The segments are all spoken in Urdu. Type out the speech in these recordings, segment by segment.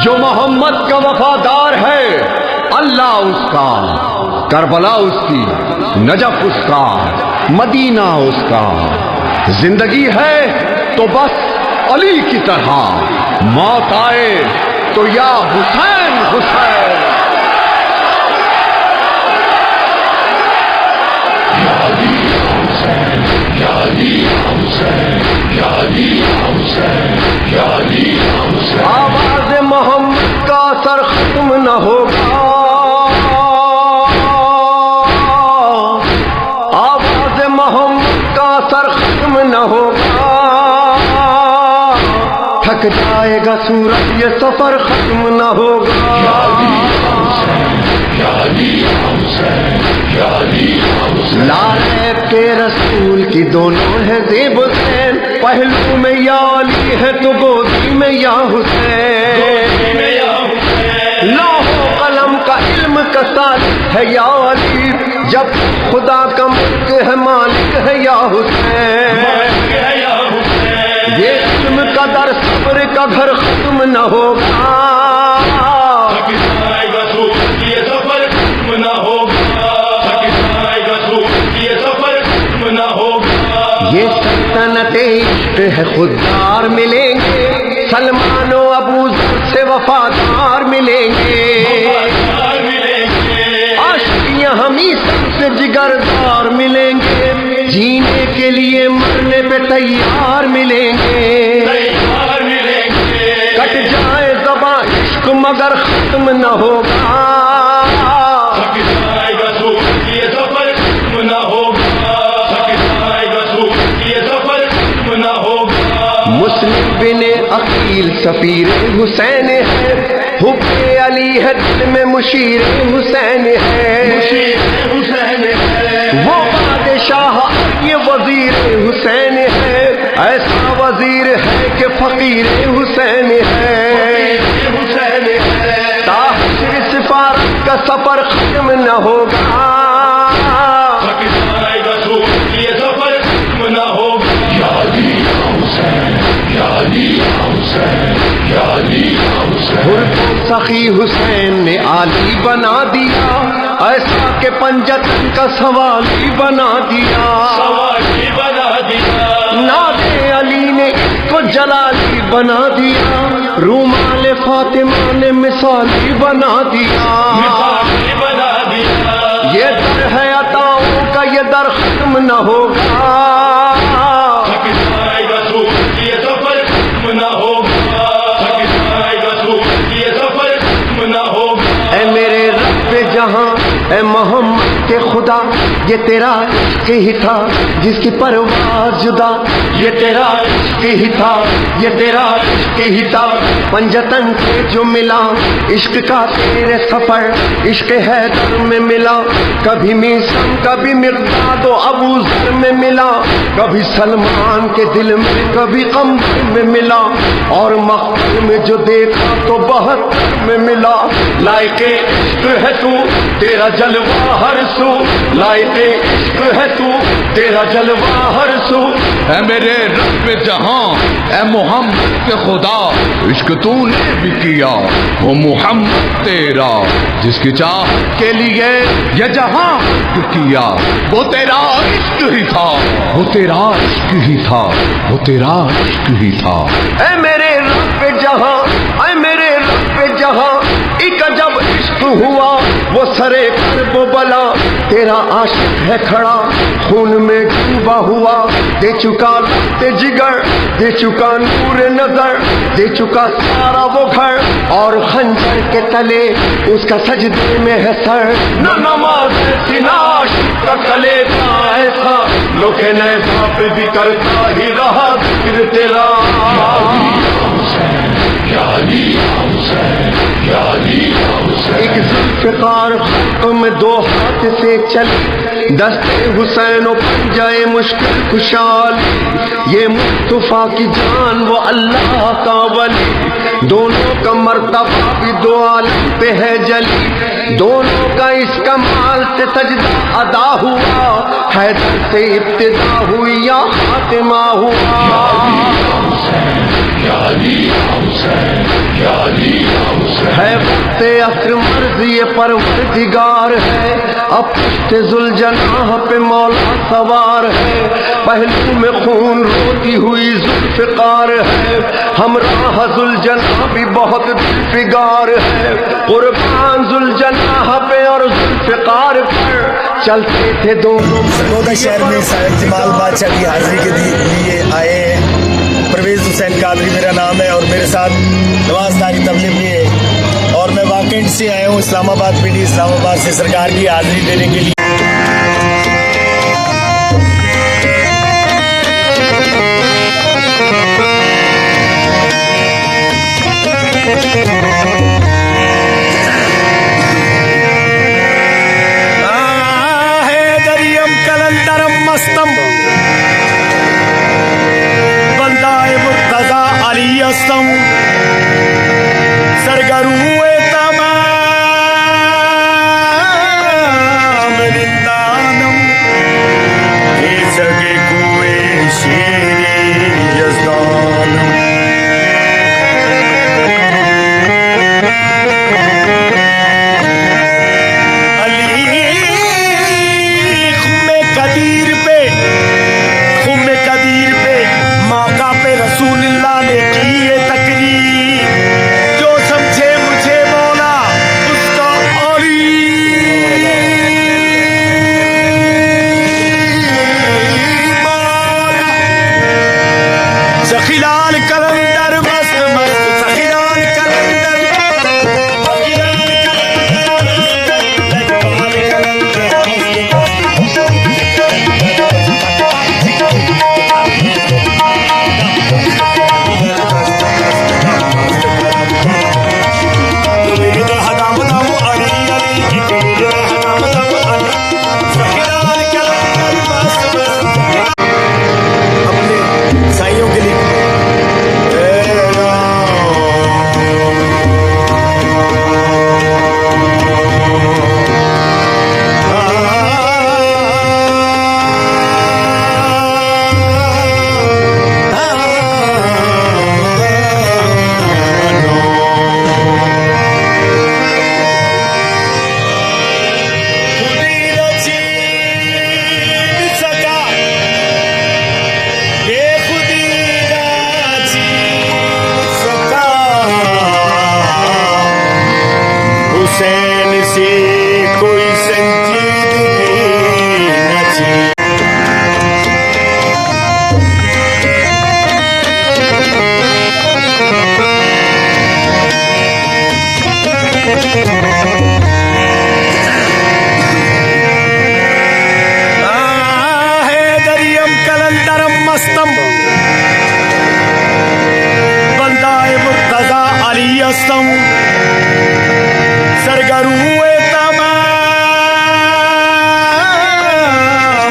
جو محمد کا وفادار ہے اللہ اس کا، کربلا اس کی، نجف اس کا، مدینہ اس کا، زندگی ہے تو بس علی کی طرح، موت آئے تو یا حسین حسین۔ یا علی حسین، یا علی حسین، یا علی حسین، یا علی حسین۔ آواز محمد کا اثر ختم نہ ہوگا، آواز محمد کا اثر ختم نہ ہوگا، تھک جائے گا سورج یہ سفر ختم نہ ہوگا۔ یا علی حسین، یا علی حسین، یا علی حسین۔ لالب کے رسول کی دونوں ہے زیب حسین، پہلو میں یا علی ہے تو گودی میں یا حسین، لوح و قلم کا علم کا سالک ہے یا علی، جب خدا کا ملک ہے مالک ہے یا حسین، یہ علم کا در صبر کا گھر ختم نہ ہوگا، یہ سلطنت عشق ہے خوددار ملیں گے، سلمان و ابو ذر سے وفادار ملیں گے، عاشقیاں ہمیں سب سے جگردار ملیں گے، جینے کے لیے مرنے پہ تیار ملیں گے، کٹ جائے زباں عشق مگر ختم نہ ہوگا، مسلم بن عقیل سفیر حسین ہے، حب علی ہے دل میں مشیر حسین ہے، وہ بادشاہ یہ وزیر حسین ہے، ایسا وزیر ہے کہ فقیر حسین ہے، تاحشر سفارت کا سفر ختم نہ ہوگا، سخی حسین نے عالی بنا دیا، ایسا کہ پنجتن کا سوالی بنا دیا، ناد علی نے اس کو جلالی بنا دیا، رومال فاطمہ نے مثالی بنا دیا، یہ در ہے عطاؤں کا یہ در ختم نہ ہوگا، اے میرے رب جہاں اے محمد کے خدا، یہ تیرا عشق ہی تھا جس کی پرواز جدا، یہ تیرا عشق ہی تھا، یہ تیرا عشق ہی تھا، پنجتن سے جو ملا عشق کا تیرے سفر، عشق حیدر میں ملا، کبھی میسم کبھی مقداد و ابو ذر میں ملا، کبھی سلمان کے دل میں کبھی قمر میں ملا، اور مقبول میں جو دیکھا تو بہت میں ملا، لائق عشق ہے تو تیرا جلوہ ہر سو، لائق عشق ہے تو تیرا جلوہ ہر سو، اے میرے رب جہاں اے محمد کے خدا، عشق تو نے بھی کیا وہ محمد تیرا، جس کی چاہ کے لیے یہ جہاں کیا، وہ تیرا عشق ہی تھا، وہ تیرا عشق ہی تھا، وہ تیرا عشق ہی تھا، اے میرے رب جہاں اے میرے رب جہاں، ایک جب عشق ہوا وہ سرے کرب و بلا، تیرا عاشق ہے کھڑا خون میں ڈوبا ہوا، دے چکا تے جگر، دے چکا نور نظر، دے چکا سارا وہ گھر، اور خنجر کے تلے اس کا سجدے میں ہے سر۔ نہ نماز سناش کا کلے کا ایسا لوکے نئے باپ بھی کرتا ہی رہا ذکر تیرا۔ ایک ذوالفقار خلق میں دو ہاتھ سے چل، دست حسین و پنجائے مشکل کشال، یہ مصطفیٰ کی جان وہ اللہ کا ولی، دونوں کا مرتبہ بھی دو عالم پہ ہے جلی، دونوں کا اس کمال سے سجدہ ادا ہوا، حیدر سے ابتدا ہوئی یا خاتمہ ہوا۔ ہے وقت عصر مرض یہ پروردگار ہے، اب پشت ذوالجناح پہ مولا سوار ہے، پہلو میں خون روتی ہوئی ذوالفقار ہے، ہمراہ ذوالجناح بھی بہت دلفگار ہے، قربان ذوالجناح پہ اور ذوالفقار پر چلتے تھے دونوں۔ سرگودا شہر میں صاحب جمال بادشاہ کی حاضری کے لیے آئے ہیں۔ پرویز حسین قادری میرا نام ہے اور میرے ساتھ نواز داری تبلیغ بھی ہے، اور میں واقعی سے آیا ہوں اسلام آباد پنڈی اسلام آباد سے سرکار کی حاضری دینے کے لیے۔ دریم کلندرم مستم بندائے مرتضی علی استم، سرگروئے تمام رندانم، سگے کوئے شیری یزدانم، علی خم قدیر پہ موقع پہ رسول اللہ نے کی یہ تقریر، جو سمجھے مجھے مولا اس کا علی مولا۔ سخیلال کلندر مست مست، سخیلال کلندر سائیوں کے لیے حسین سے کوئی سنجیدگی نہ تھی۔ دریم کلندرم مستم بندائے مرتضی علی استم، سرگروئے تمام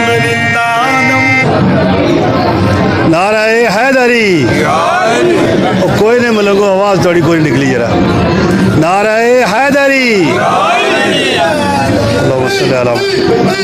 رندانم۔ نعرہ حیدری، کوئی نہیں ملنگو آواز تھوڑی کوئی نکلی ذرا، نعرہ حیدری، اللہم صلی علی محمد۔